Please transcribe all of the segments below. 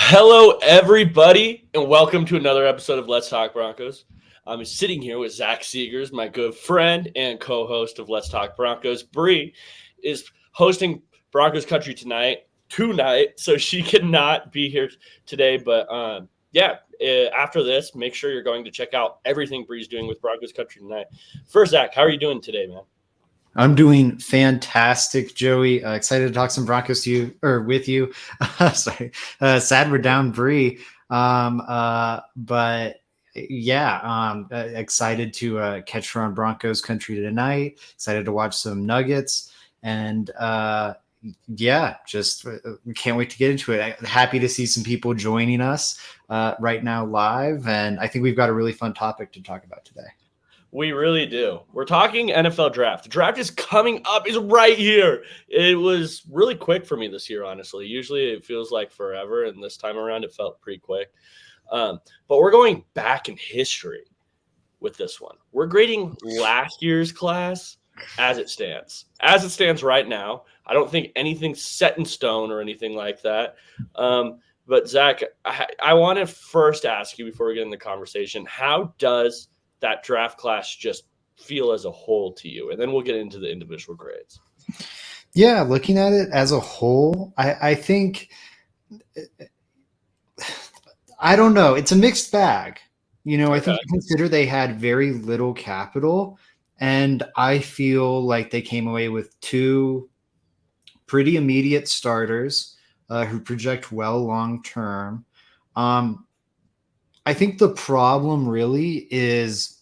Hello, everybody, and welcome to another episode of Let's Talk Broncos. I'm sitting here with Zach Seegers, my good friend and co-host of Let's Talk Broncos. Bree is hosting Broncos Country tonight, so she cannot be here today. But after this, make sure you're going to check out everything Bree's doing with Broncos Country tonight. First, Zach, how are you doing today, man? I'm doing fantastic, Joey. Excited to talk some Broncos with you. Sorry, sad we're down Bree, but yeah, excited to catch her on Broncos Country tonight. Excited to watch some Nuggets, and just can't wait to get into it. Happy to see some people joining us right now live, and I think we've got a really fun topic to talk about today. We really do. We're talking NFL draft. The draft is coming up. It's right here. It was really quick for me this year, honestly. Usually it feels like forever, and this time around it felt pretty quick. But we're going back in history with this one. We're grading last year's class as it stands. As it stands right now, I don't think anything's set in stone or anything like that. But Zach, I want to first ask you before we get in the conversation, how does that draft class just feel as a whole to you? And then we'll get into the individual grades. Yeah, looking at it as a whole, I think, I don't know. It's a mixed bag. I think you consider they had very little capital, and I feel like they came away with two pretty immediate starters who project well long-term. I think the problem really is,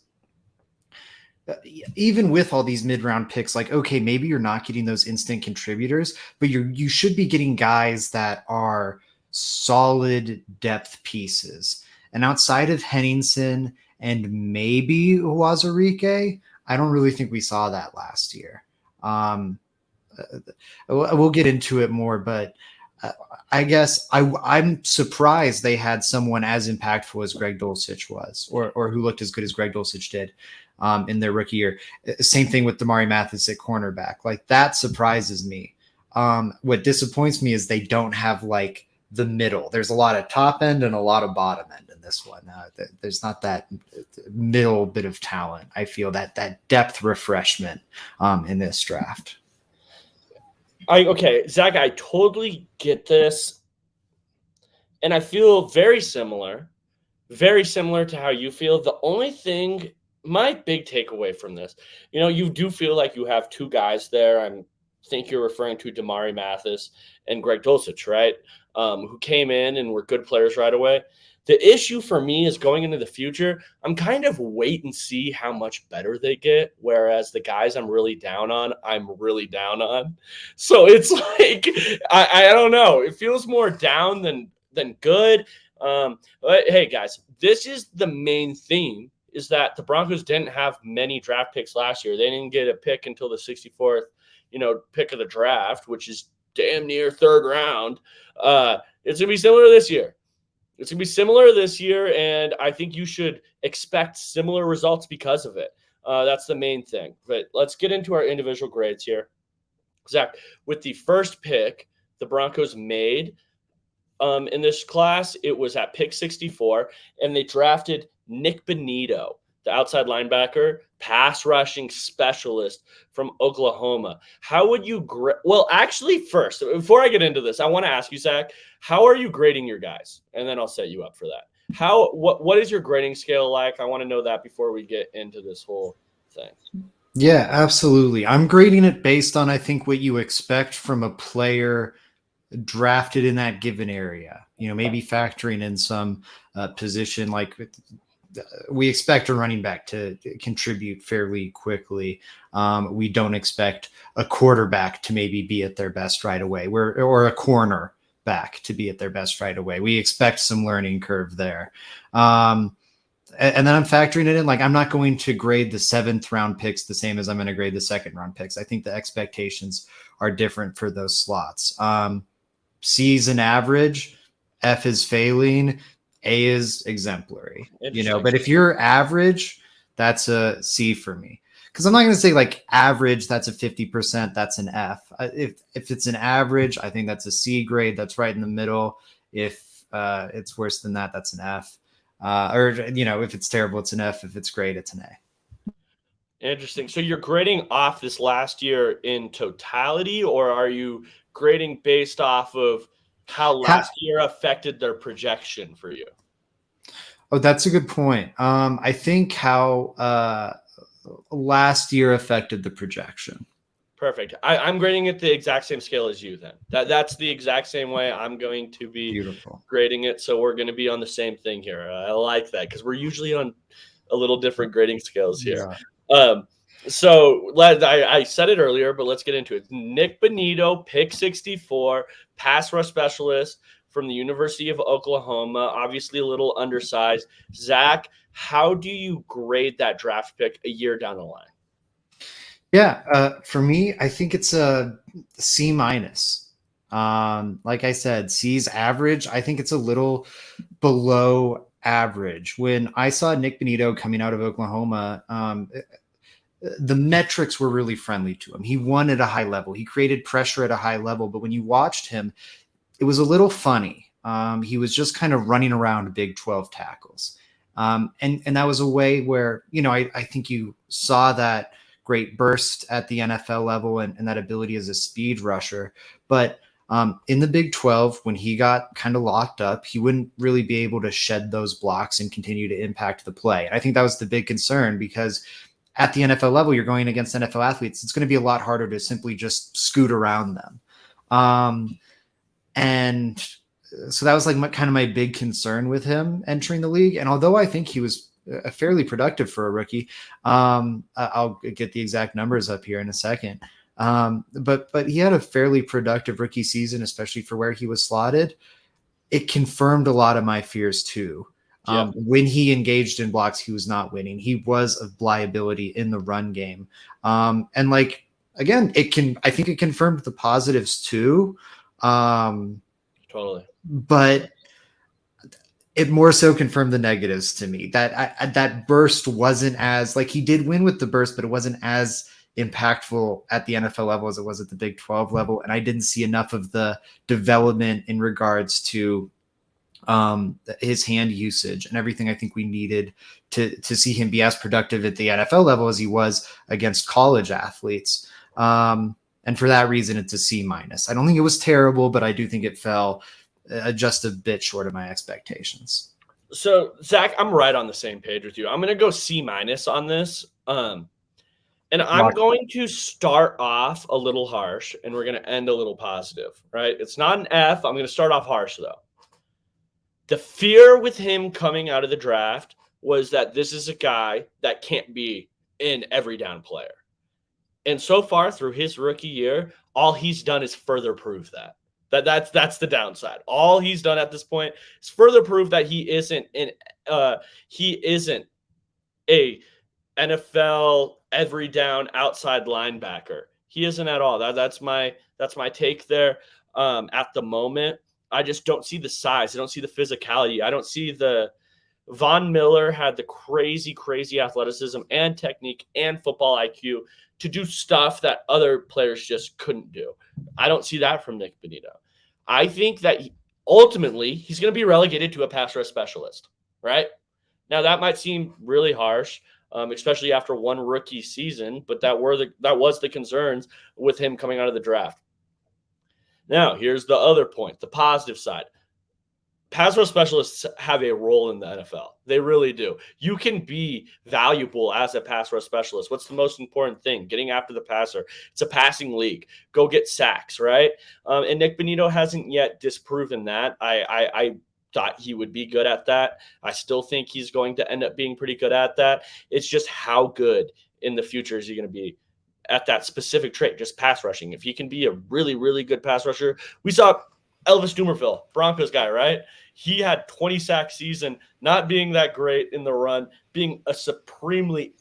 even with all these mid-round picks, like, okay, maybe you're not getting those instant contributors, but you should be getting guys that are solid depth pieces. And outside of Henningsen and maybe Uwazurike, I don't really think we saw that last year. We'll get into it more, but I guess I'm surprised they had someone as impactful as Greg Dulcich was, or who looked as good as Greg Dulcich did in their rookie year. Same thing with Damari Mathis at cornerback. Like, that surprises me. What disappoints me is they don't have like the middle. There's a lot of top end and a lot of bottom end in this one. There's not that middle bit of talent. I feel that depth refreshment in this draft. Zach, I totally get this. And I feel very similar to how you feel. The only thing, my big takeaway from this, you do feel like you have two guys there. I think you're referring to Damari Mathis and Greg Dulcich, right? Who came in and were good players right away. The issue for me is going into the future, I'm kind of wait and see how much better they get, whereas the guys I'm really down on. So it's like, I don't know. It feels more down than good. But hey, guys, this is the main theme, is that the Broncos didn't have many draft picks last year. They didn't get a pick until the 64th, pick of the draft, which is damn near third round. It's going to be similar this year. And I think you should expect similar results because of it. That's the main thing. But let's get into our individual grades here. Zach, with the first pick the Broncos made in this class, it was at pick 64, and they drafted Nick Benito, the outside linebacker, pass rushing specialist from Oklahoma. How would you well, actually, first, before I get into this, I want to ask you, Zach, how are you grading your guys? And then I'll set you up for that. What is your grading scale like? I want to know that before we get into this whole thing. Yeah, absolutely. I'm grading it based on, I think, what you expect from a player drafted in that given area. Maybe factoring in some position, like we expect a running back to contribute fairly quickly. We don't expect a quarterback to maybe be at their best right away, or a corner back to be at their best right away. We expect some learning curve there. And then I'm factoring it in. Like, I'm not going to grade the 7th round picks the same as I'm going to grade the 2nd round picks. I think the expectations are different for those slots. C is an average, F is failing, A is exemplary, but if you're average, that's a C for me. Because I'm not going to say like average, that's a 50%, that's an F. If it's an average, I think that's a C grade. That's right in the middle. If it's worse than that, that's an F. Or if it's terrible, it's an F. If it's great, it's an A. Interesting. So you're grading off this last year in totality, or are you grading based off of how last year affected their projection for you? Oh, that's a good point. I think how last year affected the projection. Perfect. I'm grading it the exact same scale as you then. That's the exact same way I'm going to be Beautiful. grading it. So we're going to be on the same thing here. I like that because we're usually on a little different grading scales here. Yeah. So I said it earlier, but let's get into it. Nick Bonito, pick 64, pass rush specialist from the University of Oklahoma, obviously a little undersized. Zach, how do you grade that draft pick a year down the line? Yeah, for me, I think it's a C minus. Like I said, C's average. I think it's a little below average. When I saw Nick Bonito coming out of Oklahoma, the metrics were really friendly to him. He won at a high level. He created pressure at a high level. But when you watched him, it was a little funny. He was just kind of running around Big 12 tackles. And that was a way where, I think you saw that great burst at the NFL level and that ability as a speed rusher. But in the Big 12, when he got kind of locked up, he wouldn't really be able to shed those blocks and continue to impact the play. And I think that was the big concern because at the NFL level, you're going against NFL athletes. It's going to be a lot harder to simply just scoot around them. And so that was like kind of my big concern with him entering the league. And although I think he was fairly productive for a rookie, I'll get the exact numbers up here in a second. But he had a fairly productive rookie season, especially for where he was slotted. It confirmed a lot of my fears too. When he engaged in blocks, he was not winning. He was a liability in the run game. And again, I think it confirmed the positives too. Totally. But it more so confirmed the negatives to me. That burst wasn't as he did win with the burst, but it wasn't as impactful at the NFL level as it was at the Big 12 level. And I didn't see enough of the development in regards to his hand usage and everything I think we needed to see him be as productive at the NFL level as he was against college athletes. And for that reason, it's a C minus. I don't think it was terrible, but I do think it fell just a bit short of my expectations. So Zach, I'm right on the same page with you. I'm going to go C minus on this. And I'm going to start off a little harsh and we're going to end a little positive, right? It's not an F. I'm going to start off harsh though. The fear with him coming out of the draft was that this is a guy that can't be an every down player. And so far through his rookie year, all he's done is further prove that. That's the downside. All he's done at this point is further prove that he isn't a NFL every down outside linebacker. He isn't at all. That's my take there. At the moment, I just don't see the size. I don't see the physicality. I don't see Von Miller had the crazy athleticism and technique and football IQ to do stuff that other players just couldn't do. I don't see that from Nick Bonito. I think that ultimately he's going to be relegated to a pass rush specialist, right? Now that might seem really harsh, especially after one rookie season, but that was the concerns with him coming out of the draft. Now, here's the other point, the positive side. Pass rush specialists have a role in the NFL. They really do. You can be valuable as a pass rush specialist. What's the most important thing? Getting after the passer. It's a passing league. Go get sacks, right? And Nick Bonito hasn't yet disproven that. I thought he would be good at that. I still think he's going to end up being pretty good at that. It's just how good in the future is he going to be at that specific trait, just pass rushing. If he can be a really, really good pass rusher. We saw Elvis Dumervil, Broncos guy, right? He had 20 sack season, not being that great in the run, being a supremely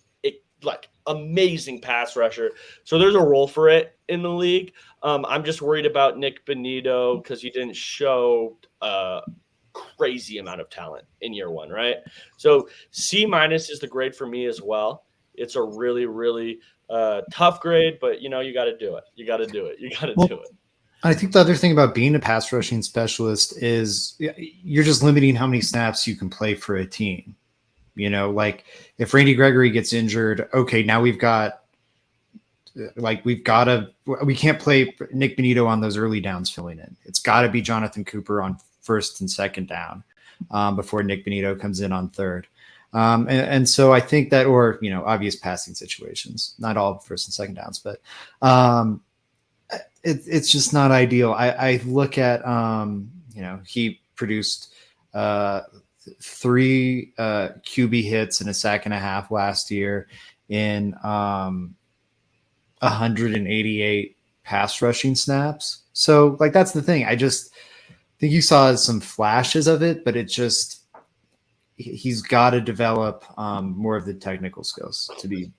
amazing pass rusher. So there's a role for it in the league. I'm just worried about Nick Bonito because he didn't show a crazy amount of talent in year one, right? So C minus is the grade for me as well. It's a really, really tough grade, but you got to do it. You got to do it. I think the other thing about being a pass rushing specialist is you're just limiting how many snaps you can play for a team. Like if Randy Gregory gets injured, okay, now we can't play Nick Benito on those early downs filling in. It's got to be Jonathan Cooper on first and second down before Nick Benito comes in on third. And so I think that, or, obvious passing situations, not all first and second downs, but it's just not ideal. I look at, he produced 3 QB hits and a sack and a half last year in 188 pass rushing snaps. So like, that's the thing. I just think you saw some flashes of it, but he's got to develop more of the technical skills to be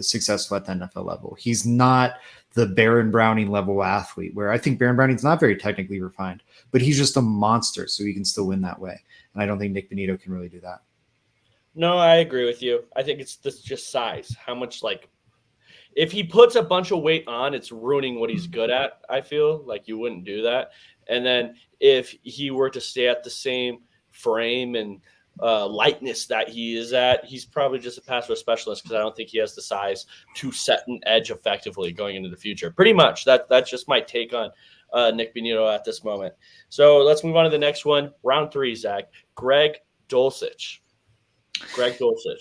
successful at the NFL level. He's not the Baron Browning level athlete, where I think Baron Browning's not very technically refined, but he's just a monster, so he can still win that way. And I don't think Nick Benito can really do that. No, I agree with you. I think it's just size. How much, if he puts a bunch of weight on, it's ruining what he's good at. I feel like you wouldn't do that. And then if he were to stay at the same frame and lightness that he is at, he's probably just a pass rush specialist, because I don't think he has the size to set an edge effectively going into the future. Pretty much. That's just my take on Nick Benito at this moment. So let's move on to the next one. Round 3, Zach. Greg Dulcich.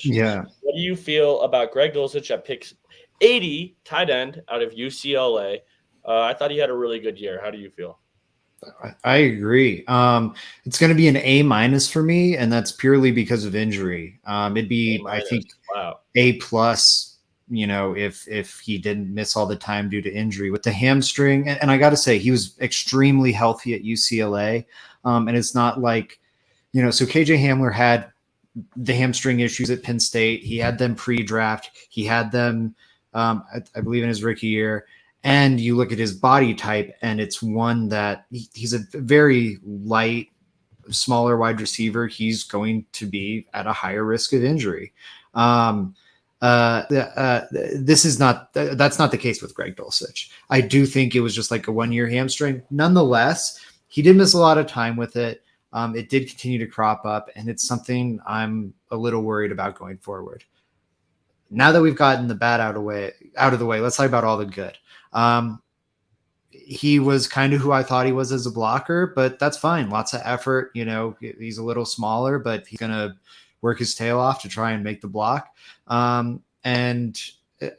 Yeah. What do you feel about Greg Dulcich at pick 80, tight end out of UCLA? I thought he had a really good year. How do you feel? I agree. It's going to be an A- for me, and that's purely because of injury. It'd be, I think, A+, if he didn't miss all the time due to injury with the hamstring. And I got to say, he was extremely healthy at UCLA. And it's not like, so KJ Hamler had the hamstring issues at Penn State. He had them pre-draft. He had them, I believe, in his rookie year. And you look at his body type, and it's one that he's a very light, smaller wide receiver. He's going to be at a higher risk of injury. That's not the case with Greg Dulcich. I do think it was just like a 1-year hamstring. Nonetheless, he did miss a lot of time with it. It did continue to crop up, and it's something I'm a little worried about going forward. Now that we've gotten the bad out of the way, let's talk about all the good. He was kind of who I thought he was as a blocker, but that's fine. Lots of effort. He's a little smaller, but he's going to work his tail off to try and make the block. And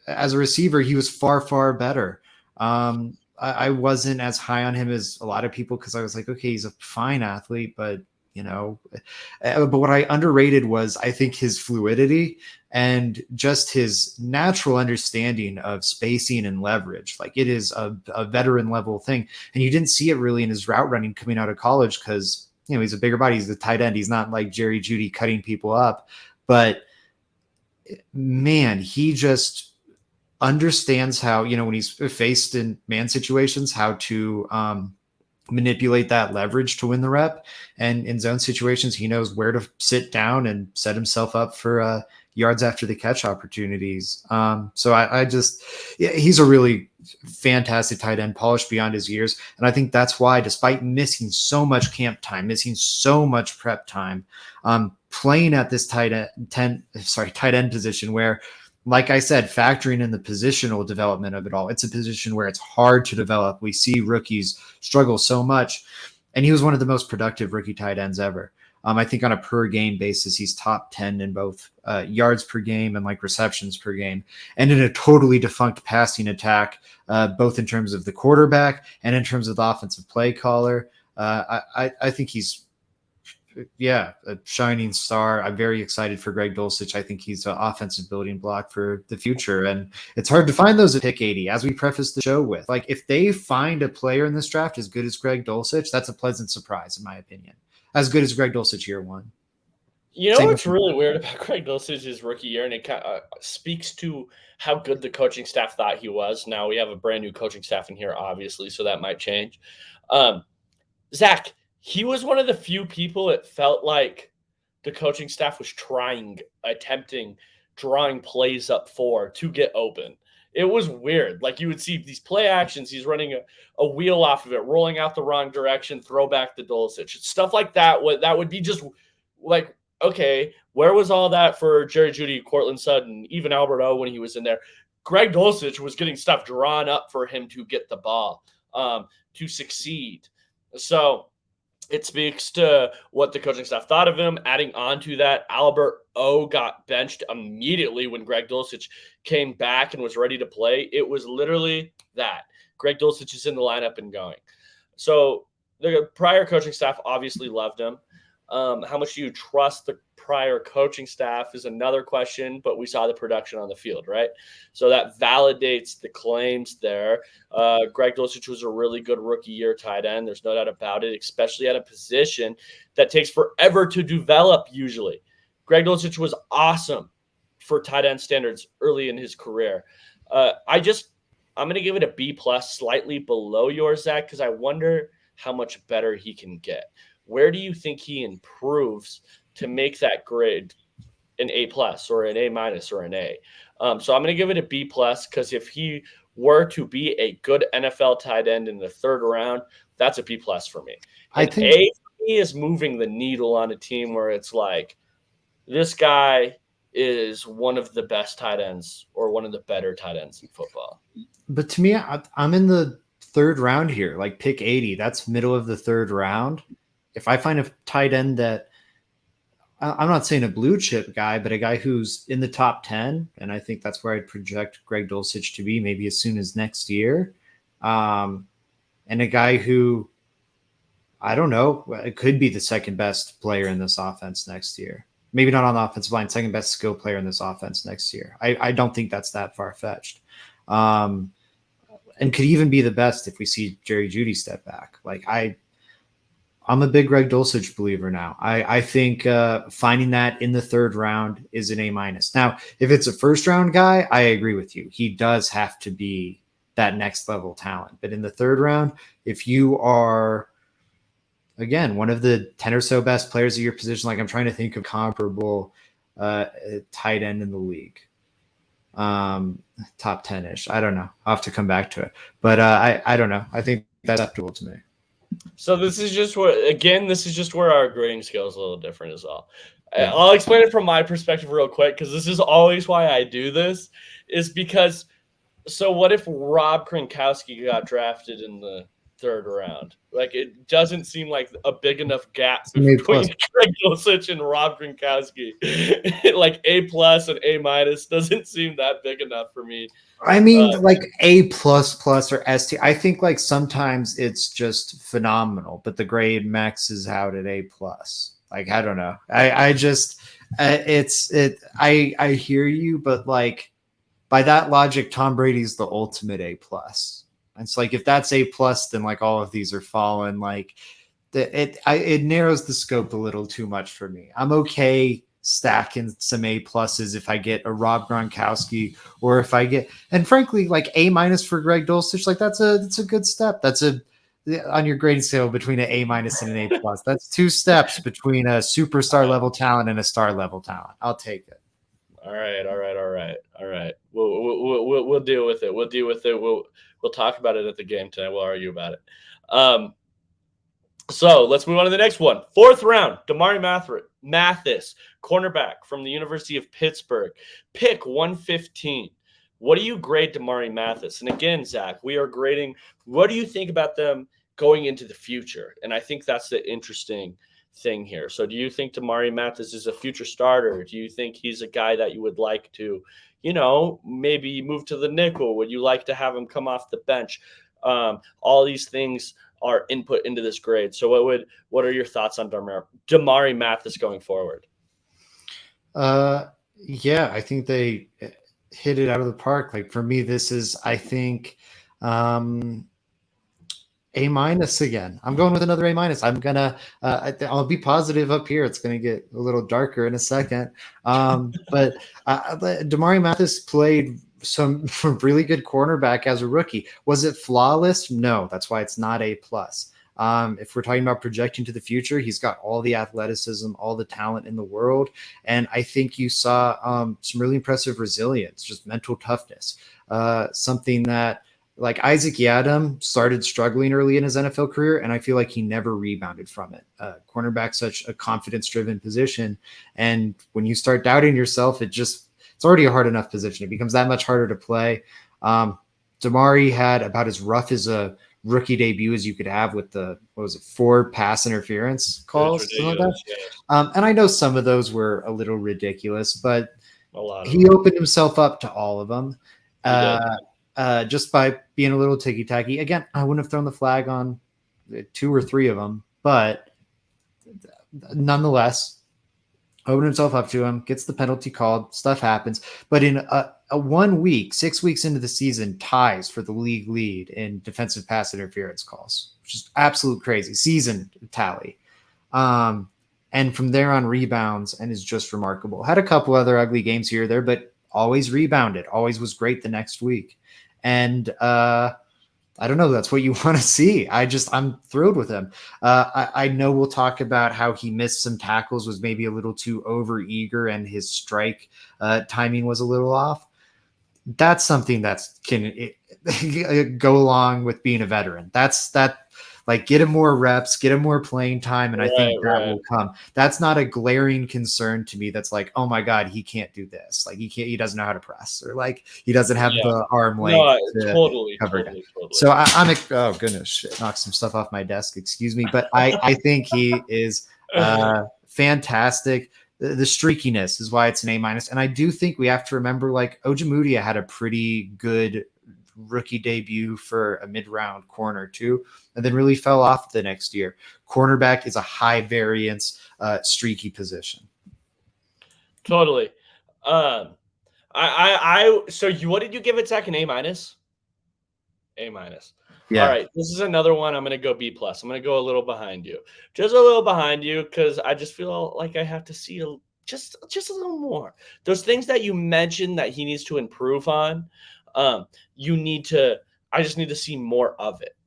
as a receiver, he was far, far better. I wasn't as high on him as a lot of people, because I was like, okay, he's a fine athlete, but but what I underrated was, I think, his fluidity and just his natural understanding of spacing and leverage. Like, it is a veteran level thing. And you didn't see it really in his route running coming out of college, because, he's a bigger body. He's a tight end. He's not like Jerry Jeudy cutting people up, but man, he just understands how, when he's faced in man situations, how to, manipulate that leverage to win the rep, and in zone situations he knows where to sit down and set himself up for yards after the catch opportunities. So he's a really fantastic tight end, polished beyond his years. And I think that's why, despite missing so much camp time, missing so much prep time, playing at this tight end position, where, like I said, factoring in the positional development of it all, it's a position where it's hard to develop. We see rookies struggle so much, and he was one of the most productive rookie tight ends ever. I think on a per game basis, he's top 10 in both yards per game and receptions per game, and in a totally defunct passing attack, both in terms of the quarterback and in terms of the offensive play caller. I think he's, a shining star. I'm very excited for Greg Dulcich. I think he's an offensive building block for the future, and it's hard to find those at pick 80, as we prefaced the show with. If they find a player in this draft as good as Greg Dulcich, that's a pleasant surprise, in my opinion. As good as Greg Dulcich year 1. What's really weird about Greg Dulcich's rookie year, and it kind of speaks to how good the coaching staff thought he was. Now we have a brand new coaching staff in here, obviously, so that might change. Zach, he was one of the few people it felt like the coaching staff was attempting, drawing plays up for to get open. It was weird. Like you would see these play actions. He's running a wheel off of it, rolling out the wrong direction, throw back the Dulcich. Stuff like that. That would be just like, okay, where was all that for Jerry Jeudy, Cortland Sutton, even Albert O when he was in there? Greg Dulcich was getting stuff drawn up for him to get the ball, to succeed. So it speaks to what the coaching staff thought of him. Adding on to that, Albert O got benched immediately when Greg Dulcich came back and was ready to play. It was literally that. Greg Dulcich is in the lineup and going. So the prior coaching staff obviously loved him. How much do you trust the prior coaching staff is another question, but we saw the production on the field, right? So that validates the claims there. Greg Dulcich was a really good rookie year tight end. There's no doubt about it, especially at a position that takes forever to develop usually. Greg Dulcich was awesome for tight end standards early in his career. I'm going to give it a B+, slightly below yours, Zach, because I wonder how much better he can get. Where do you think he improves to make that grade an A+ or an A- or an A? So I'm going to give it a B+ because if he were to be a good NFL tight end in the third round, that's a B+ for me. I think A for me is moving the needle on a team where it's like, this guy is one of the best tight ends or one of the better tight ends in football. But to me, I'm in the third round here, like pick 80. That's middle of the third round. If I find a tight end that I'm not saying a blue chip guy, but a guy who's in the top 10, and I think that's where I'd project Greg Dulcich to be maybe as soon as next year. And a guy who, I don't know, it could be the second best player in this offense next year. Maybe not on the offensive line, second best skill player in this offense next year. I don't think that's that far-fetched. And could even be the best if we see Jerry Jeudy step back. Like I'm a big Greg Dulcich believer now. I think finding that in the third round is an A-. Now, if it's a first-round guy, I agree with you. He does have to be that next-level talent. But in the third round, if you are, again, one of the 10 or so best players of your position, like I'm trying to think of comparable tight end in the league. Top 10-ish. I don't know. I'll have to come back to it. But I don't know. I think that's acceptable to me. So this is just where our grading scale is a little different as well. Yeah. I'll explain it from my perspective real quick, because this is always why I do this, is because, so what if Rob Gronkowski got drafted in the third round? Like, it doesn't seem like a big enough gap between Greg Dulcich and Rob Gronkowski. Like A+ and A- doesn't seem that big enough for me. I mean, like A++ or ST. I think like sometimes it's just phenomenal, but the grade maxes out at A+. Like, I don't know. I hear you, but like by that logic, Tom Brady's the ultimate A+. It's like, if that's A+, then like all of these are fallen. Like it narrows the scope a little too much for me. I'm okay stacking some A+ if I get a Rob Gronkowski, or if I get, and frankly, like A- for Greg Dulcich, like that's a good step. That's on your grading scale between an A- and an A+. That's 2 steps between a superstar level talent and a star level talent. I'll take it. All right. We'll deal with it. We'll talk about it at the game tonight. We'll argue about it. So let's move on to the next one. 4th round, Damari Mathis, cornerback from the University of Pittsburgh, pick 115. What do you grade Damari Mathis? And again, Zach, we are grading, what do you think about them going into the future? And I think that's the interesting thing here. So do you think Damari Mathis is a future starter? Do you think he's a guy that you would like to, maybe move to the nickel? Would you like to have him come off the bench? All these things are input into this grade. So what are your thoughts on Damari Mathis going forward? Yeah, I think they hit it out of the park. Like, for me, this is, I think, A- again. I'm going with another A-. I'm gonna I'll be positive up here. It's gonna get a little darker in a second. But Damari Mathis played some really good cornerback as a rookie. Was it flawless? No, that's why it's not A+. If we're talking about projecting to the future, he's got all the athleticism, all the talent in the world. And I think you saw some really impressive resilience, just mental toughness, something that like Isaac Yiadom started struggling early in his NFL career, and I feel like he never rebounded from it. Cornerback, such a confidence-driven position, and when you start doubting yourself, it's already a hard enough position. It becomes that much harder to play. Damari had about as rough as a rookie debut as you could have with the 4 pass interference calls, something like that. Yes. And I know some of those were a little ridiculous, but he opened himself up to all of them. Just by being a little ticky-tacky. Again, I wouldn't have thrown the flag on 2 or 3 of them, but nonetheless, opened himself up to him, gets the penalty called, stuff happens. But in a 1 week, 6 weeks into the season, ties for the league lead in defensive pass interference calls, which is absolute crazy. Season tally. And from there on rebounds and is just remarkable. Had a couple other ugly games here or there, but always rebounded, always was great the next week. And I don't know. That's what you want to see. I'm thrilled with him. I know we'll talk about how he missed some tackles, was maybe a little too over eager, and his strike timing was a little off. That's something that can go along with being a veteran. Like, get him more reps, get him more playing time, and I think that will come. That's not a glaring concern to me. That's like, oh my God, he can't do this. Like, he doesn't know how to press, or like he doesn't have the arm length to cover it. Totally. So I'm oh goodness, shit, knocked some stuff off my desk. Excuse me, but I think he is fantastic. The streakiness is why it's an A-, and I do think we have to remember, like, Ojemudia had a pretty good rookie debut for a mid-round corner too, and then really fell off the next year. Cornerback is a high variance, streaky position. Totally. So what did you give it, Zach? An A-? A-. Yeah. All right. This is another one. I'm going to go B+. I'm going to go a little behind you. Just a little behind you, because I just feel like I have to see just a little more. Those things that you mentioned that he needs to improve on, I just need to see more of it.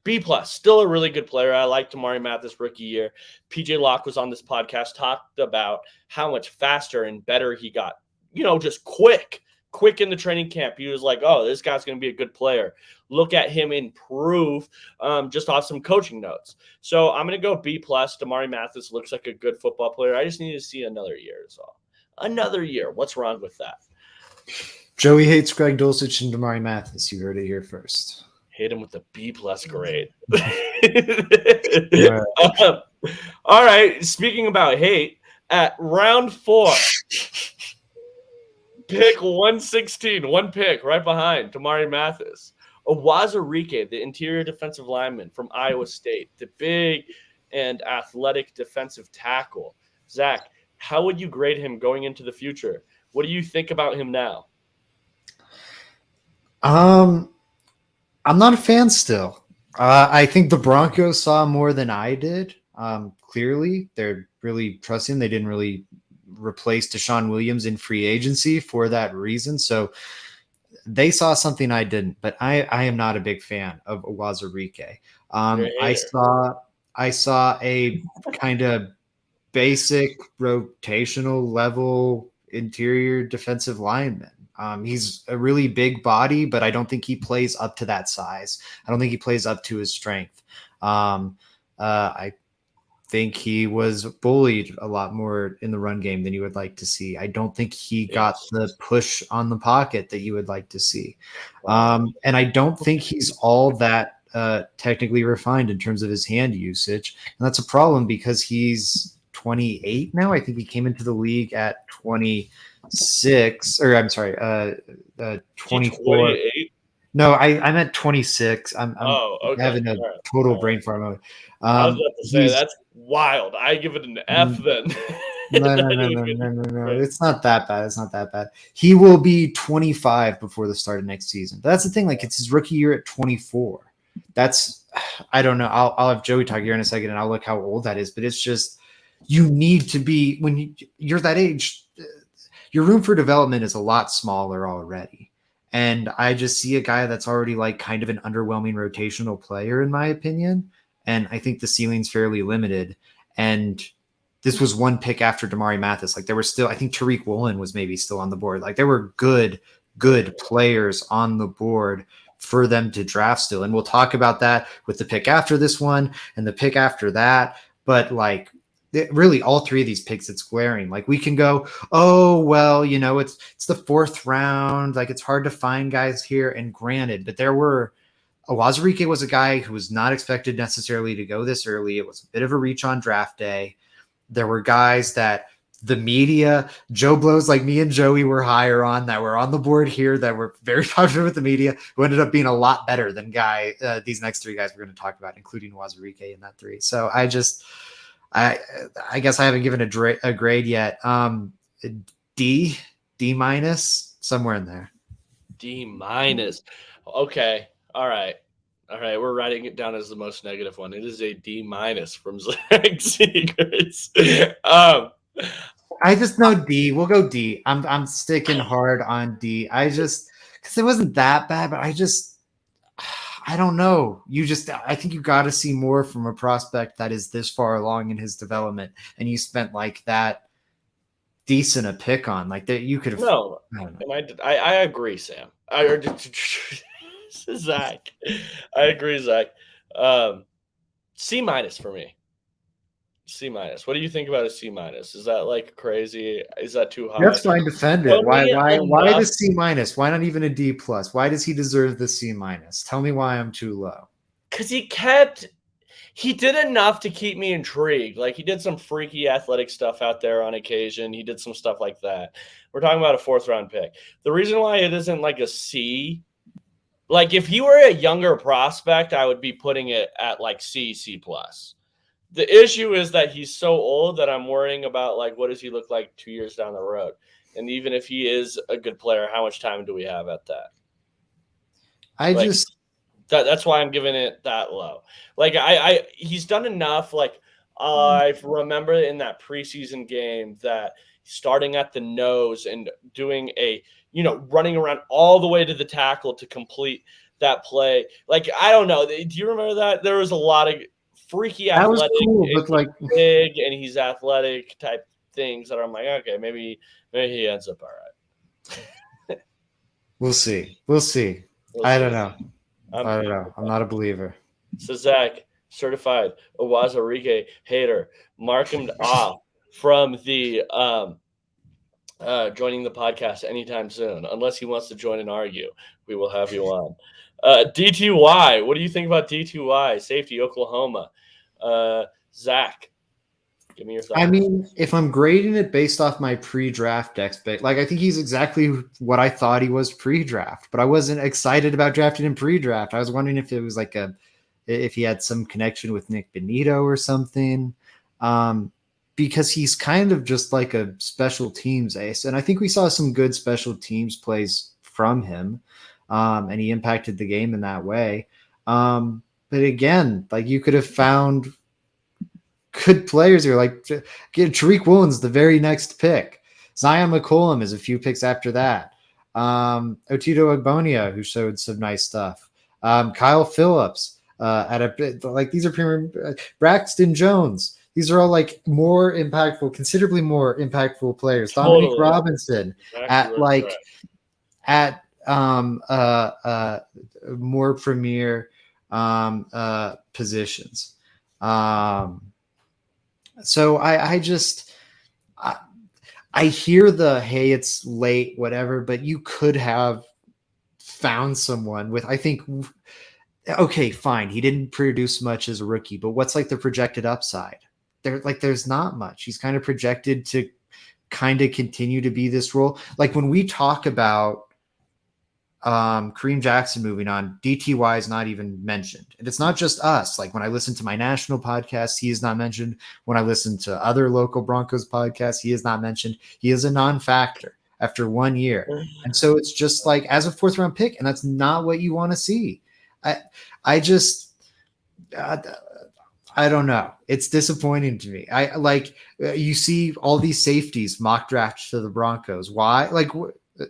B+. Still a really good player. I liked Damari Mathis rookie year. PJ Locke was on this podcast, talked about how much faster and better he got, just quick in the training camp. He was like, oh, this guy's going to be a good player. Look at him improve, just off some coaching notes. So I'm going to go B+. Damari Mathis looks like a good football player. I just need to see another year is all. Another year. What's wrong with that? Joey hates Greg Dulcich and Damari Mathis. You heard it here first. Hit him with the B+ grade. All right. Speaking about hate, at round 4, pick 116, one pick right behind Damari Mathis, Owazurike, the interior defensive lineman from Iowa State, the big and athletic defensive tackle. Zach, how would you grade him going into the future? What do you think about him now? I'm not a fan still. I think the Broncos saw more than I did. Clearly, they're really trusting. They didn't really replace Deshaun Williams in free agency for that reason. So they saw something I didn't, but I am not a big fan of Owazurike. I saw a kind of basic rotational level interior defensive lineman. He's a really big body, but I don't think he plays up to that size. I don't think he plays up to his strength. I think he was bullied a lot more in the run game than you would like to see. I don't think he got the push on the pocket that you would like to see. And I don't think he's all that technically refined in terms of his hand usage. And that's a problem because he's 28 now. I think he came into the league at 26, or I'm sorry, 24. No, I meant 26. I'm okay. having a total brain fart moment. I was about to say that's wild. I give it an F then. No. It's not that bad. He will be 25 before the start of next season. But that's the thing. Like, it's his rookie year at 24. I don't know. I'll have Joey talk here in a second, and I'll look how old that is. But it's just, you need to be, when you're that age, your room for development is a lot smaller already. And I just see a guy that's already like kind of an underwhelming rotational player, in my opinion. And I think the ceiling's fairly limited. And this was one pick after Damari Mathis. Like there were still, I think Tariq Woolen was maybe still on the board. Like there were good players on the board for them to draft still. And we'll talk about that with the pick after this one and the pick after that. But like really all three of these picks, it's glaring. Like we can go, oh, well, it's the fourth round. Like it's hard to find guys here. And granted, but there were, Awazarike was a guy who was not expected necessarily to go this early. It was a bit of a reach on draft day. There were guys that the media, Joe Blows like me and Joey were higher on, that were on the board here, that were very popular with the media, who ended up being a lot better than these next three guys we're going to talk about, including Awazarike in that three. So I guess I haven't given a grade yet. D minus, somewhere in there. D minus. Okay. All right. We're writing it down as the most negative one. It is a D minus from Zach Seegers. I just know D. We'll go D. I'm sticking hard on D. Because it wasn't that bad, but I don't know. I think you got to see more from a prospect that is this far along in his development, and you spent like that decent a pick on like that. You could have. No, I agree, Sam. Zach, I agree, Zach. C minus for me. C minus. What do you think about a C minus? Is that like crazy? Is that too high? That's fine. Defend it. Why the C minus? Why not even a D plus? Why does he deserve the C minus? Tell me why I'm too low. Because he did enough to keep me intrigued. Like he did some freaky athletic stuff out there on occasion. He did some stuff like that. We're talking about a fourth round pick. The reason why it isn't like a C, like if he were a younger prospect, I would be putting it at like C plus. The issue is that he's so old that I'm worrying about like what does he look like 2 years down the road, and even if he is a good player, how much time do we have at that? That's why I'm giving it that low. Like he's done enough. Like I remember in that preseason game that starting at the nose and doing running around all the way to the tackle to complete that play. Like I don't know. Do you remember that? There was a lot of freaky athletic, cool, but like big, and he's athletic type things that I'm like, okay, maybe he ends up all right. We'll see. I don't know. I'm not a believer. So Zach, certified Awazarike hater, mark him off from the joining the podcast anytime soon, unless he wants to join and argue. We will have you on. DTY, what do you think about DTY? Safety, Oklahoma. Zach, give me your thoughts. I mean, if I'm grading it based off my pre-draft expect, like I think he's exactly what I thought he was pre-draft, but I wasn't excited about drafting him pre-draft. I was wondering if it was like if he had some connection with Nick Benito or something, because he's kind of just like a special teams ace, and I think we saw some good special teams plays from him. And he impacted the game in that way. But again, like you could have found good players here. Like Tariq Woolen's the very next pick. Zion McCollum is a few picks after that. Otito Agbonia, who showed some nice stuff. Kyle Phillips these are premium. Braxton Jones. These are all like more impactful, considerably more impactful players. Totally. Dominic Robinson at more premier positions. So I hear the, hey, it's late, whatever, but you could have found someone with, I think, okay, fine. He didn't produce much as a rookie, but what's like the projected upside? There's not much. He's kind of projected to kind of continue to be this role. Like when we talk about Kareem Jackson moving on, DTY is not even mentioned. And it's not just us. Like when I listen to my national podcast, he is not mentioned. When I listen to other local Broncos podcasts, he is not mentioned. He is a non-factor after 1 year. And so it's just like as a fourth round pick, and that's not what you want to see. I don't know. It's disappointing to me. You see all these safeties mock drafts to the Broncos. Why? Like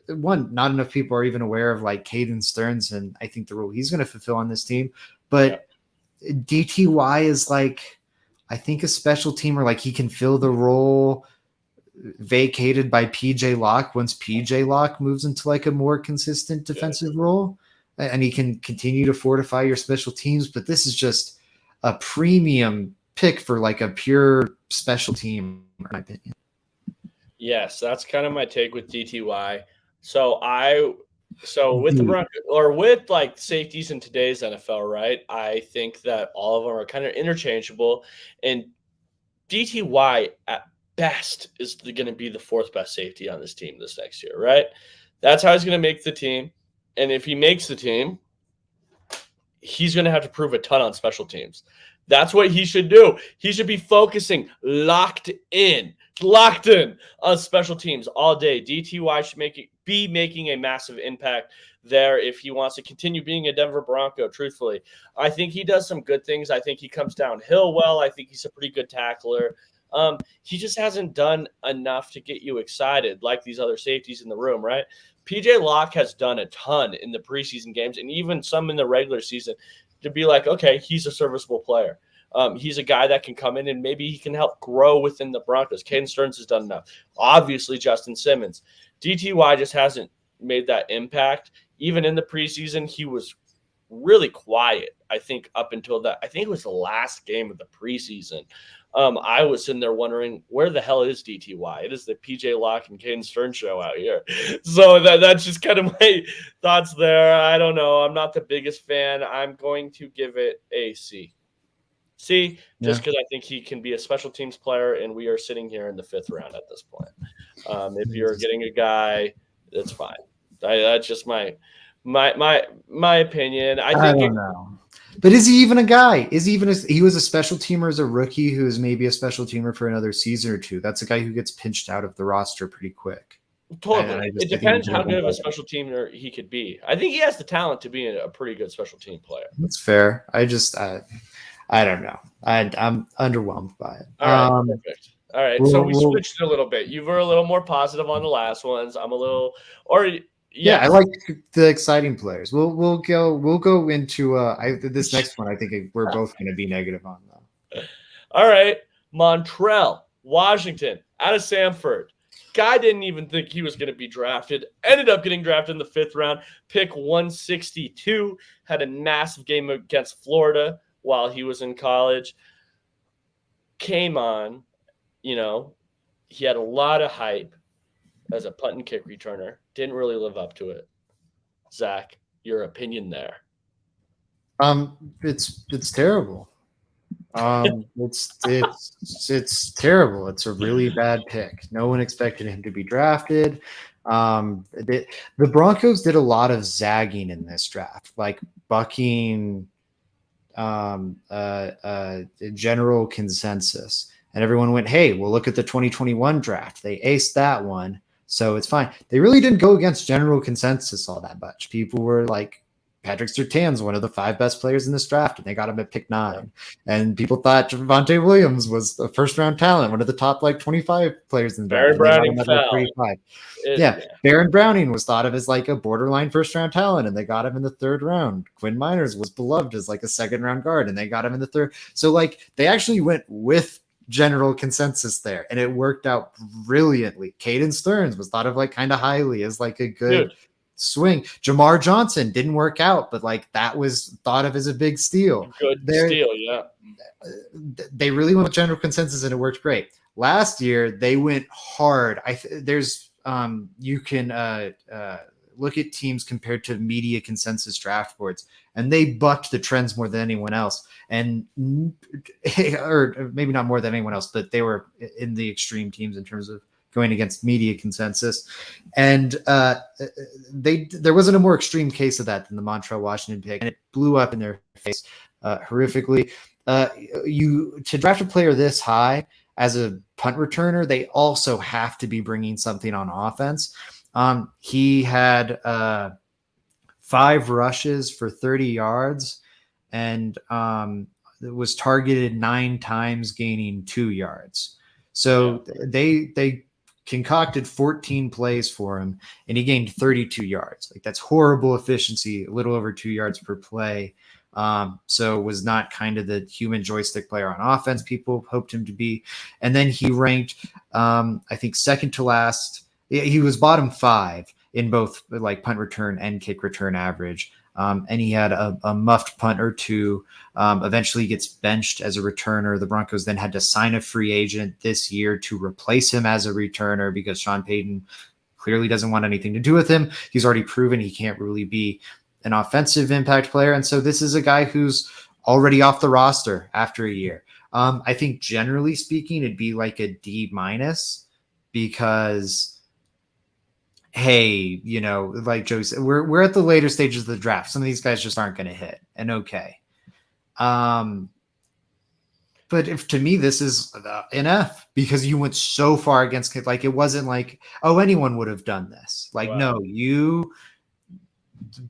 one, not enough people are even aware of like Caden Stearns, and I think the role he's going to fulfill on this team. But DTY is like, I think a special teamer, like he can fill the role vacated by PJ Locke once PJ Locke moves into like a more consistent defensive role, and he can continue to fortify your special teams. But this is just a premium pick for like a pure special team, in my opinion. Yes, that's kind of my take with DTY. So with the Broncos, or with like safeties in today's NFL, right? I think that all of them are kind of interchangeable, and DTY at best is going to be the fourth best safety on this team this next year, right? That's how he's going to make the team, and if he makes the team, he's going to have to prove a ton on special teams. That's what he should do. He should be focusing locked in on special teams all day. DTY should be making a massive impact there if he wants to continue being a Denver Bronco, truthfully. I think he does some good things. I think he comes downhill well. I think he's a pretty good tackler. He just hasn't done enough to get you excited like these other safeties in the room, right? PJ Locke has done a ton in the preseason games and even some in the regular season to be like, okay, he's a serviceable player. He's a guy that can come in and maybe he can help grow within the Broncos. Caden Stearns has done enough. Obviously, Justin Simmons. DTY just hasn't made that impact. Even in the preseason, he was really quiet, I think, up until that. I think it was the last game of the preseason. I was sitting there wondering, where the hell is DTY? It is the PJ Locke and Caden Stearns show out here. So that's just kind of my thoughts there. I don't know. I'm not the biggest fan. I'm going to give it a C. Just because I think he can be a special teams player, and we are sitting here in the 5th round at this point. If you're getting a guy, that's fine. That's just my opinion. I don't know. But is he even a guy? He was a special teamer as a rookie who is maybe a special teamer for another season or two. That's a guy who gets pinched out of the roster pretty quick. Totally. It depends how good of a special teamer he could be. I think he has the talent to be a pretty good special team player. That's fair. I don't know. I'm underwhelmed by it. All right, perfect. All right, so we switched a little bit. You were a little more positive on the last ones. I'm a little, yeah, I like the exciting players. We'll go into this next one. I think we're both going to be negative on though. All right, Montrell Washington out of Samford. Guy didn't even think he was going to be drafted. Ended up getting drafted in the 5th round. Pick 162. Had a massive game against Florida while he was in college. Came on, he had a lot of hype as a punt and kick returner. Didn't really live up to it. Zach, your opinion there? It's terrible. It's terrible. It's a really bad pick. No one expected him to be drafted. The Broncos did a lot of zagging in this draft, like bucking general consensus, and everyone went, hey, well, look at the 2021 draft. They aced that one, so it's fine. They really didn't go against general consensus all that much. People were like, Patrick Surtain's one of the 5 best players in this draft, and they got him at pick 9. And people thought Javonte Williams was a first-round talent, one of the top 25 players in the draft. Baron Browning fell. Baron Browning was thought of as a borderline first-round talent, and they got him in the 3rd round. Quinn Miners was beloved as a 2nd-round guard, and they got him in the 3rd. So they actually went with general consensus there, and it worked out brilliantly. Caden Stearns was thought of kind of highly as a good swing. Jamar Johnson didn't work out, but that was thought of as a big steal. Steal, yeah. They really went with general consensus, and it worked great. Last year they went hard. You can look at teams compared to media consensus draft boards, and they bucked the trends more than anyone else. And or maybe not more than anyone else, but they were in the extreme teams in terms of going against media consensus. And there wasn't a more extreme case of that than the Montrell Washington pick, and it blew up in their face horrifically. To draft a player this high as a punt returner, they also have to be bringing something on offense. He had 5 rushes for 30 yards and was targeted 9 times, gaining 2 yards. So they concocted 14 plays for him, and he gained 32 yards. Like, that's horrible efficiency, a little over 2 yards per play. So was not kind of the human joystick player on offense people hoped him to be. And then he ranked, I think, second to last. He was bottom 5 in both like punt return and kick return average. And he had a muffed punt or two. Eventually gets benched as a returner. The Broncos then had to sign a free agent this year to replace him as a returner because Sean Payton clearly doesn't want anything to do with him. He's already proven he can't really be an offensive impact player. And so this is a guy who's already off the roster after a year. I think generally speaking, it'd be like a D- because hey, like Joe said, we're at the later stages of the draft. Some of these guys just aren't going to hit, and okay. But if to me, this is an F because you went so far against, like, it wasn't like, oh, anyone would have done this. Like, wow. No, you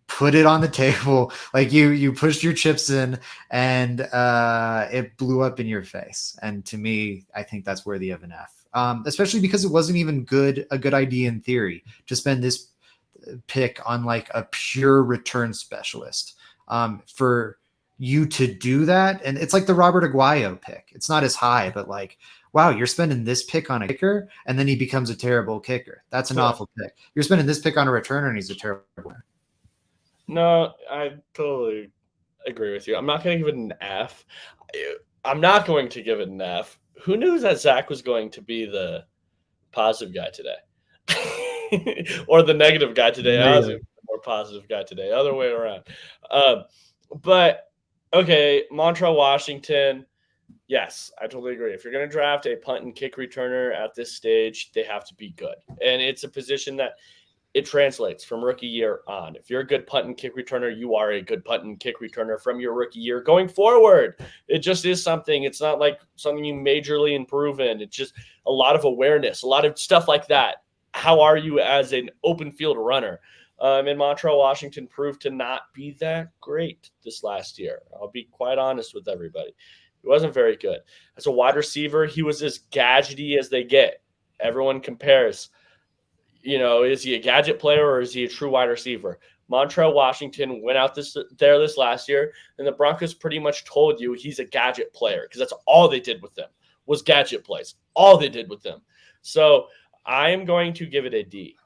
put it on the table, like you pushed your chips in, and it blew up in your face. And to me, I think that's worthy of an F. Especially because it wasn't even a good idea in theory to spend this pick on like a pure return specialist. For you to do that, and it's like the Robert Aguayo pick. It's not as high, but like, wow, you're spending this pick on a kicker, and then he becomes a terrible kicker. That's an awful pick. You're spending this pick on a returner, and he's a terrible one. No, I totally agree with you. I'm not going to give it an F. I'm not going to give it an F. Who knew that Zach was going to be the positive guy today? Or the negative guy today? I was the more positive guy today. Other way around. But, okay, Montrell Washington, yes, I totally agree. If you're going to draft a punt and kick returner at this stage, they have to be good. And it's a position that it translates from rookie year on. If you're a good punt and kick returner, you are a good punt and kick returner from your rookie year going forward. It just is something. It's not like something you majorly improve in. It's just a lot of awareness, a lot of stuff like that. How are you as an open field runner? And Montrell Washington proved to not be that great this last year. I'll be quite honest with everybody. He wasn't very good. As a wide receiver, he was as gadgety as they get. Everyone compares. Is he a gadget player or is he a true wide receiver? Montrell Washington went out this last year, and the Broncos pretty much told you he's a gadget player because that's all they did with him was gadget plays. All they did with him. So I am going to give it a D,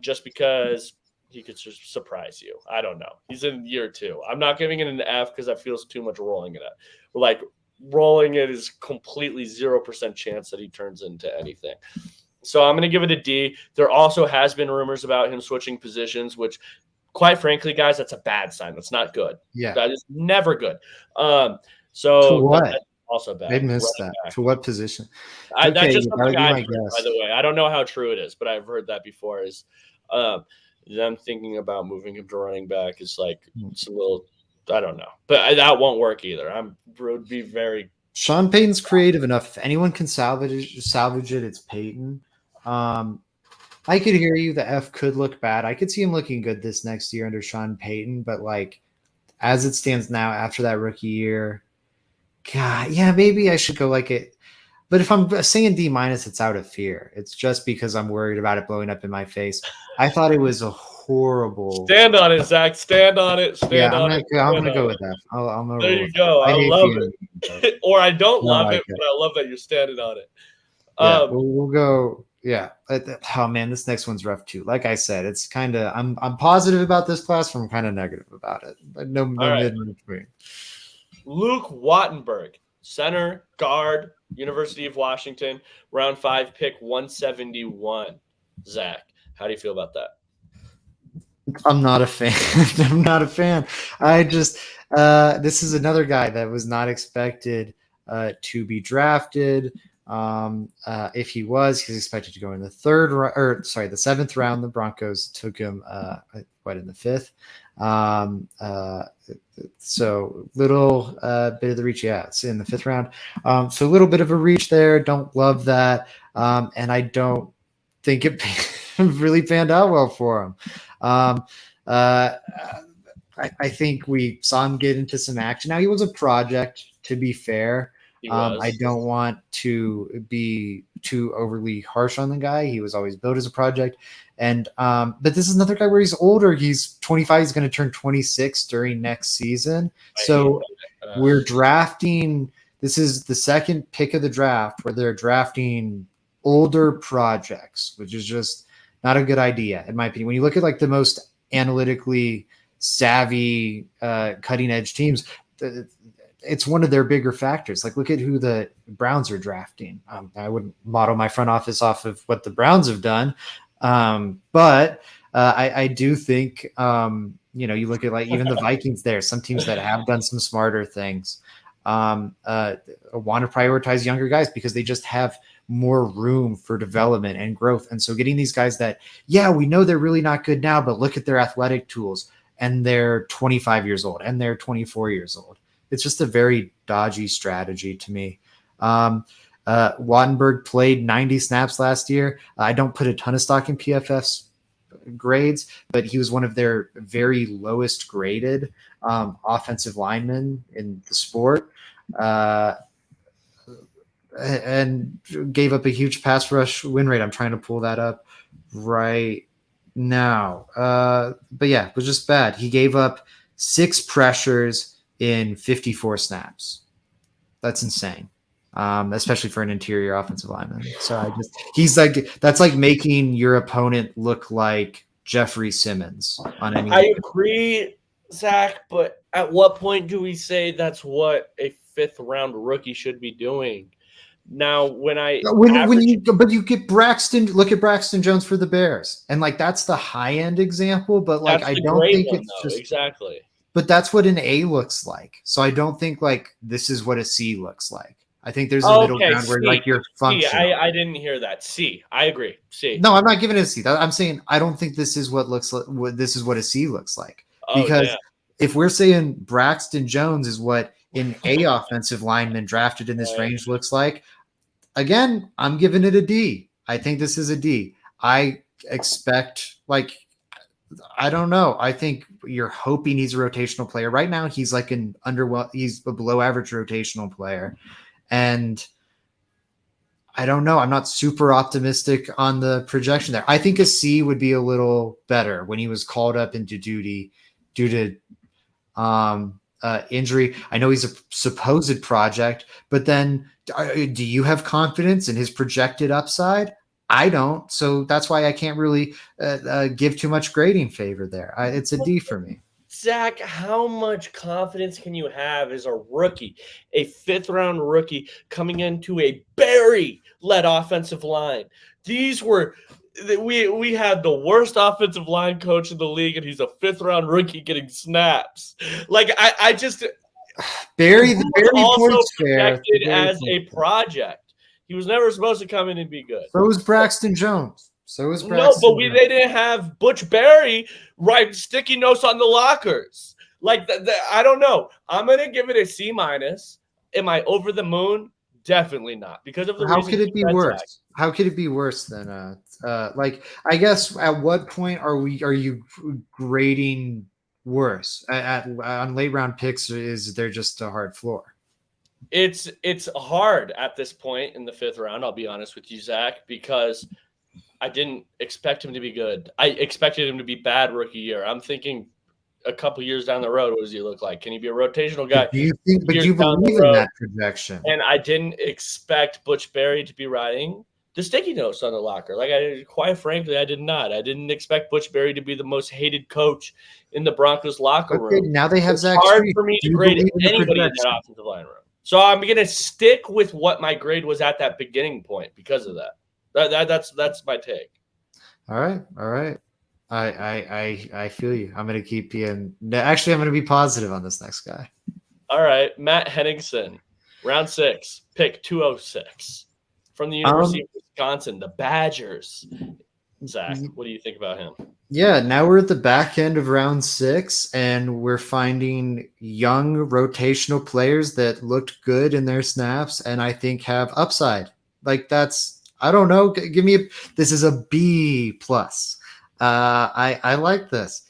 just because he could surprise you. I don't know. He's in year 2. I'm not giving it an F because that feels too much rolling it up. Like, rolling it is completely 0% chance that he turns into anything. So I'm going to give it a D. There also has been rumors about him switching positions, which, quite frankly, guys, that's a bad sign. That's not good. Yeah. That is never good. To what? That's also bad. I missed that. Back. To what position? That's just something I've heard, by the way. I don't know how true it is, but I've heard that before. Is them thinking about moving him to running back is like it's a little, I don't know. But that won't work either. Would be very. Sean Payton's creative enough. If anyone can salvage it, it's Payton. I could hear you. The F could look bad. I could see him looking good this next year under Sean Payton, but like as it stands now after that rookie year, God, yeah, maybe I should go like it. But if I'm saying D-, it's out of fear. It's just because I'm worried about it blowing up in my face. I thought it was a horrible. Stand on it, Zach. Stand on it. Stand on it. I'm gonna go with that. There you go. I love it. Or I don't love it, but I love that you're standing on it. Yeah, we'll go. Yeah. Oh man, this next one's rough too. Like I said, it's kind of I'm positive about this class, but I'm kind of negative about it. But no mid between. Luke Wattenberg, center, guard, University of Washington, round 5, pick 171. Zach, how do you feel about that? I'm not a fan. I'm not a fan. I just this is another guy that was not expected to be drafted. If he was, he's expected to go in the 7th round. The Broncos took him in the 5th. So little bit of the reach. Yeah, it's in the 5th round. So a little bit of a reach there. Don't love that. And I don't think it really panned out well for him. I think we saw him get into some action. Now he was a project, to be fair. He I was. don't want to be too overly harsh on the guy. He was always built as a project. And but this is another guy where he's older. He's 25. He's going to turn 26 during next season. I hate So that. we're drafting. This is the second pick of the draft where they're drafting older projects, which is just not a good idea, in my opinion. When you look at like the most analytically savvy, cutting edge teams, it's one of their bigger factors. Like, look at who the Browns are drafting. I wouldn't model my front office off of what the Browns have done, but I do think, you look at like even the Vikings there, some teams that have done some smarter things want to prioritize younger guys because they just have more room for development and growth. And so getting these guys that, yeah, we know they're really not good now, but look at their athletic tools and they're 25 years old and they're 24 years old. It's just a very dodgy strategy to me. Wattenberg played 90 snaps last year. I don't put a ton of stock in PFF's grades, but he was one of their very lowest graded offensive linemen in the sport, and gave up a huge pass rush win rate. I'm trying to pull that up right now. But yeah, it was just bad. He gave up 6 pressures in 54 snaps. That's insane. Especially for an interior offensive lineman. So he's like, that's like making your opponent look like Jeffrey Simmons on any. I agree, Zach, but at what point do we say that's what a 5th round rookie should be doing? Now, when you get Braxton, look at Braxton Jones for the Bears, and like that's the high end example, but like I don't think it's just exactly. But that's what an A looks like. So I don't think like this is what a C looks like. I think there's a middle ground where like you're functional. I didn't hear that. C. I agree. C. No, I'm not giving it a C. I'm saying I don't think this is what looks like. This is what a C looks like. Because if we're saying Braxton Jones is what an A offensive lineman drafted in this range looks like, again, I'm giving it a D. I think this is a D. I expect like, I don't know. I think you're hoping he's a rotational player. Right now, he's like he's a below average rotational player. And I don't know. I'm not super optimistic on the projection there. I think a C would be a little better when he was called up into duty due to injury. I know he's a supposed project, but then do you have confidence in his projected upside? I don't. So that's why I can't really give too much grading favor there. It's a D for me. Zach, how much confidence can you have as a rookie, a 5th round rookie coming into a Barry-led offensive line? We had the worst offensive line coach in the league, and he's a 5th round rookie getting snaps. Like I just Barry also projected as a project. He was never supposed to come in and be good. So was Braxton Jones. No, but they didn't have Butch Barry write sticky notes on the lockers. Like, I don't know. I'm going to give it a C-. Am I over the moon? Definitely not. Because of the How could it be worse? How could it be worse than like, I guess at what point are you grading worse on late round picks? Is there just a hard floor? It's hard at this point in the 5th round. I'll be honest with you, Zach, because I didn't expect him to be good. I expected him to be bad rookie year. I'm thinking a couple years down the road, what does he look like? Can he be a rotational guy? Do you believe in that projection? And I didn't expect Butch Barry to be writing the sticky notes on the locker. Like, quite frankly, I did not. I didn't expect Butch Barry to be the most hated coach in the Broncos locker room. Now they have Zach. It's hard for me to grade anybody in that offensive line room. So I'm going to stick with what my grade was at that beginning point because of that. That's my take. All right. I feel you. I'm going to keep you. Actually, I'm going to be positive on this next guy. All right, Matt Henningsen, round 6, pick 206 from the University of Wisconsin, the Badgers. Zach, what do you think about him? Yeah, now we're at the back end of round 6, and we're finding young rotational players that looked good in their snaps, and I think have upside. Like I don't know. Give me this is a B plus. I like this.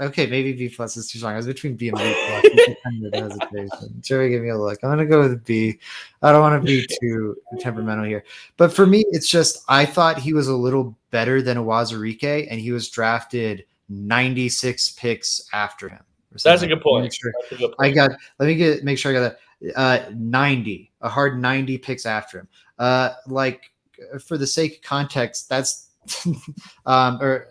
Okay, maybe B plus is too strong. I was between B and B plus. Kind of hesitation. Jerry, give me a look. I'm gonna go with B. I don't want to be too temperamental here, but for me, it's just I thought he was a little better than Awazurike, and he was drafted 96 picks after him. That's a good point. That's a good point. Make sure I got that 90, a hard 90 picks after him. Like for the sake of context, that's or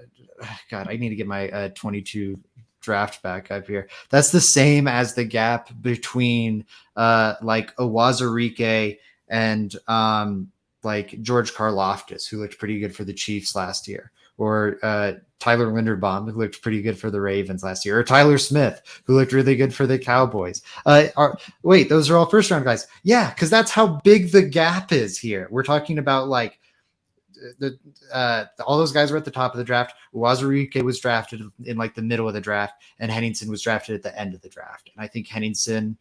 God, I need to get my 22 draft back up here. That's the same as the gap between like Awazurike and like George Karlaftis, who looked pretty good for the Chiefs last year, or Tyler Linderbaum, who looked pretty good for the Ravens last year, or Tyler Smith, who looked really good for the Cowboys. Wait, those are all first round guys. Yeah, because that's how big the gap is here. We're talking about like all those guys were at the top of the draft. Wazurike was drafted in like the middle of the draft, and Henningsen was drafted at the end of the draft. And I think Henningsen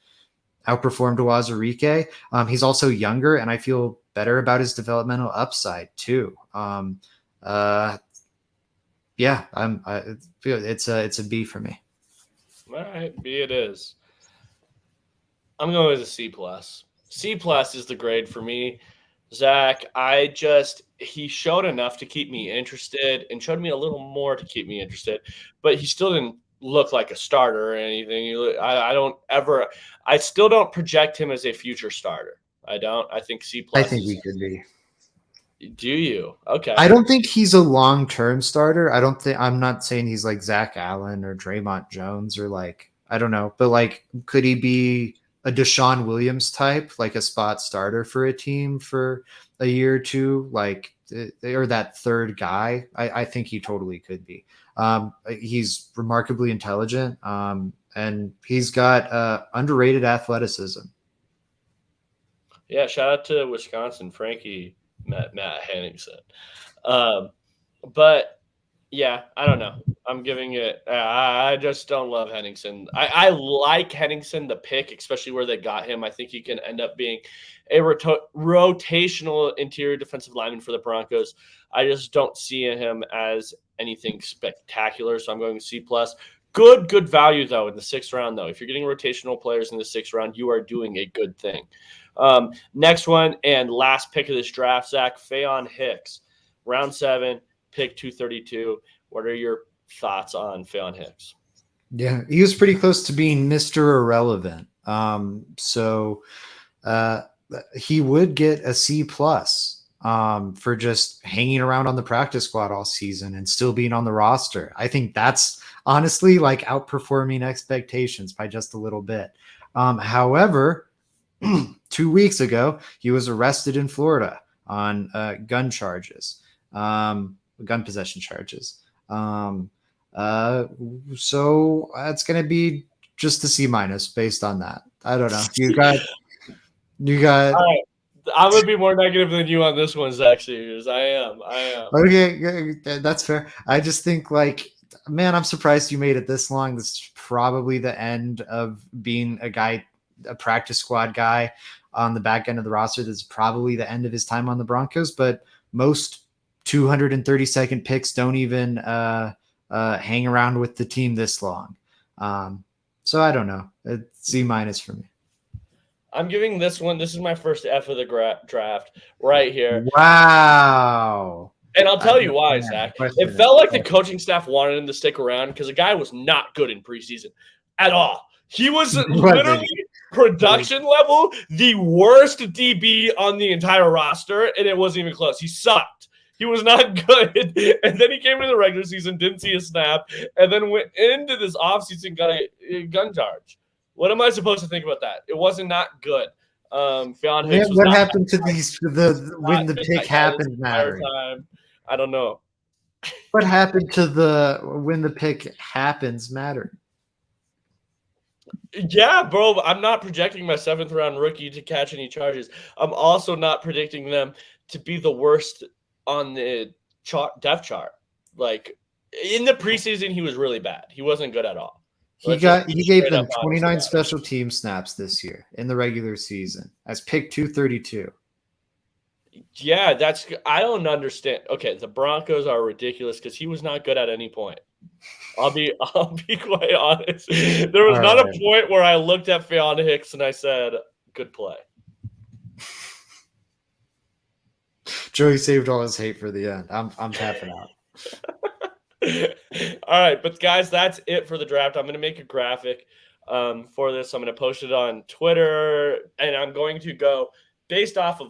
outperformed Wazurike. He's also younger, and I feel better about his developmental upside too. Yeah, I feel it's a B for me. All right, B it is. I'm going with a C plus. C plus is the grade for me. Zach, he showed enough to keep me interested and showed me a little more to keep me interested, but he still didn't look like a starter or anything. I still don't project him as a future starter. I don't. I think C plus. I think he could be. Do you? Okay. I don't think he's a long-term starter. I'm not saying he's like Zach Allen or Draymond Jones or like, I don't know, but like, could he be a Deshaun Williams type, like a spot starter for a team for a year or two, like, or that third guy? I think he totally could be. He's remarkably intelligent, and he's got underrated athleticism. Yeah, shout out to Wisconsin, Frankie, Matt Henningsen. But yeah, I don't know. I'm giving it. I just don't love Henningsen. I like Henningsen, the pick, especially where they got him. I think he can end up being a rotational interior defensive lineman for the Broncos. I just don't see him as anything spectacular. So I'm going C plus. Good value though in the 6th round though. If you're getting rotational players in the 6th round, you are doing a good thing. Next one and last pick of this draft, Zach, Faion Hicks, round 7. Pick 232. What are your thoughts on Faion Hicks? Yeah, he was pretty close to being Mr. Irrelevant. So he would get a C plus for just hanging around on the practice squad all season and still being on the roster. I think that's honestly like outperforming expectations by just a little bit. However, 2 weeks ago, he was arrested in Florida on gun charges. Gun possession charges. So that's going to be just a C minus based on that. I don't know. You got. All right. I'm going to be more negative than you on this one, Zach Sears. I am. Okay, that's fair. I just think like, man, I'm surprised you made it this long. This is probably the end of being a practice squad guy on the back end of the roster. This is probably the end of his time on the Broncos, but most 232nd picks don't even hang around with the team this long. So I don't know. It's C minus for me. I'm giving this one. This is my first F of the draft right here. Wow. And I'll tell you why, Zach. It felt like the coaching staff wanted him to stick around because the guy was not good in preseason at all. He was literally production level the worst DB on the entire roster, and it wasn't even close. He sucked. He was not good. And then he came into the regular season, didn't see a snap, and then went into this offseason, got a gun charge. What am I supposed to think about that? It wasn't not good. Faion Hicks was what not happened to these when the pick happened mattered? I don't know. What happened to when the pick happens mattered? Yeah, bro. I'm not projecting my 7th round rookie to catch any charges. I'm also not predicting them to be the worst on the depth chart. Like in the preseason, he was really bad. He wasn't good at all. He gave them 29 special team snaps this year in the regular season as pick 232. Yeah, I don't understand. Okay, the Broncos are ridiculous because he was not good at any point. I'll be quite honest. There was All not right. a point where I looked at Fionn Hicks and I said, "Good play." Joey saved all his hate for the end. I'm tapping out. All right, but guys, that's it for the draft. I'm going to make a graphic for this. I'm going to post it on Twitter, and I'm going to go based off of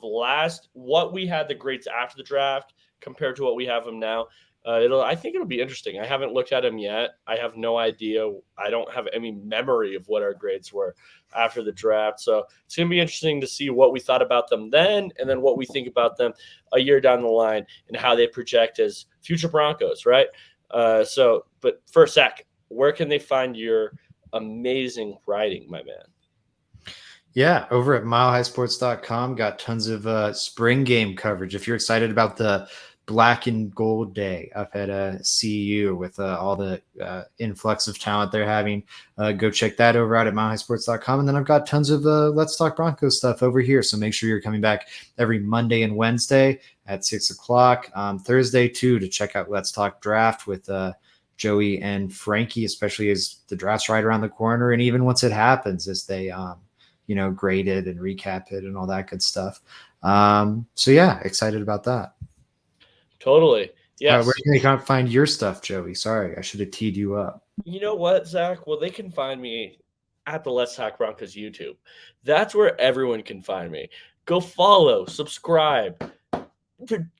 what we had the grades after the draft compared to what we have them now. I think it'll be interesting. I haven't looked at them yet. I have no idea. I don't have any memory of what our grades were after the draft. So it's going to be interesting to see what we thought about them then, and then what we think about them a year down the line and how they project as future Broncos, right? But first, Zach, where can they find your amazing writing, my man? Yeah, over at milehighsports.com, got tons of spring game coverage. If you're excited about the black and gold day up at CU with all the influx of talent they're having, go check that over out at milehighsports.com. And then I've got tons of Let's Talk Broncos stuff over here. So make sure you're coming back every Monday and Wednesday at 6 o'clock. Thursday, too, to check out Let's Talk Draft with Joey and Frankie, especially as the draft's right around the corner. And even once it happens, as they grade it and recap it and all that good stuff. So yeah, excited about that. Totally. Yes. Where can they find your stuff, Joey? Sorry, I should have teed you up. You know what, Zach? Well, they can find me at the Let's Talk Broncos YouTube. That's where everyone can find me. Go follow, subscribe,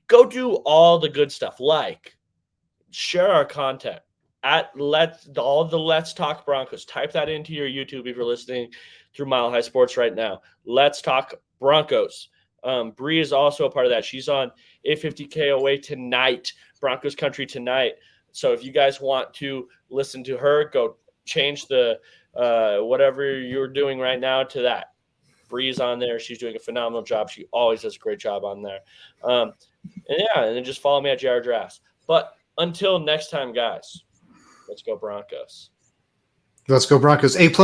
go do all the good stuff. Like, share our content at all the Let's Talk Broncos. Type that into your YouTube if you're listening through Mile High Sports right now. Let's Talk Broncos. Bree is also a part of that. She's on 850 KOA tonight, Broncos Country tonight. So if you guys want to listen to her, go change the whatever you're doing right now to that. Bree's on there. She's doing a phenomenal job. She always does a great job on there. And then just follow me at JR Drafts. But until next time, guys, let's go Broncos. Let's go Broncos. A+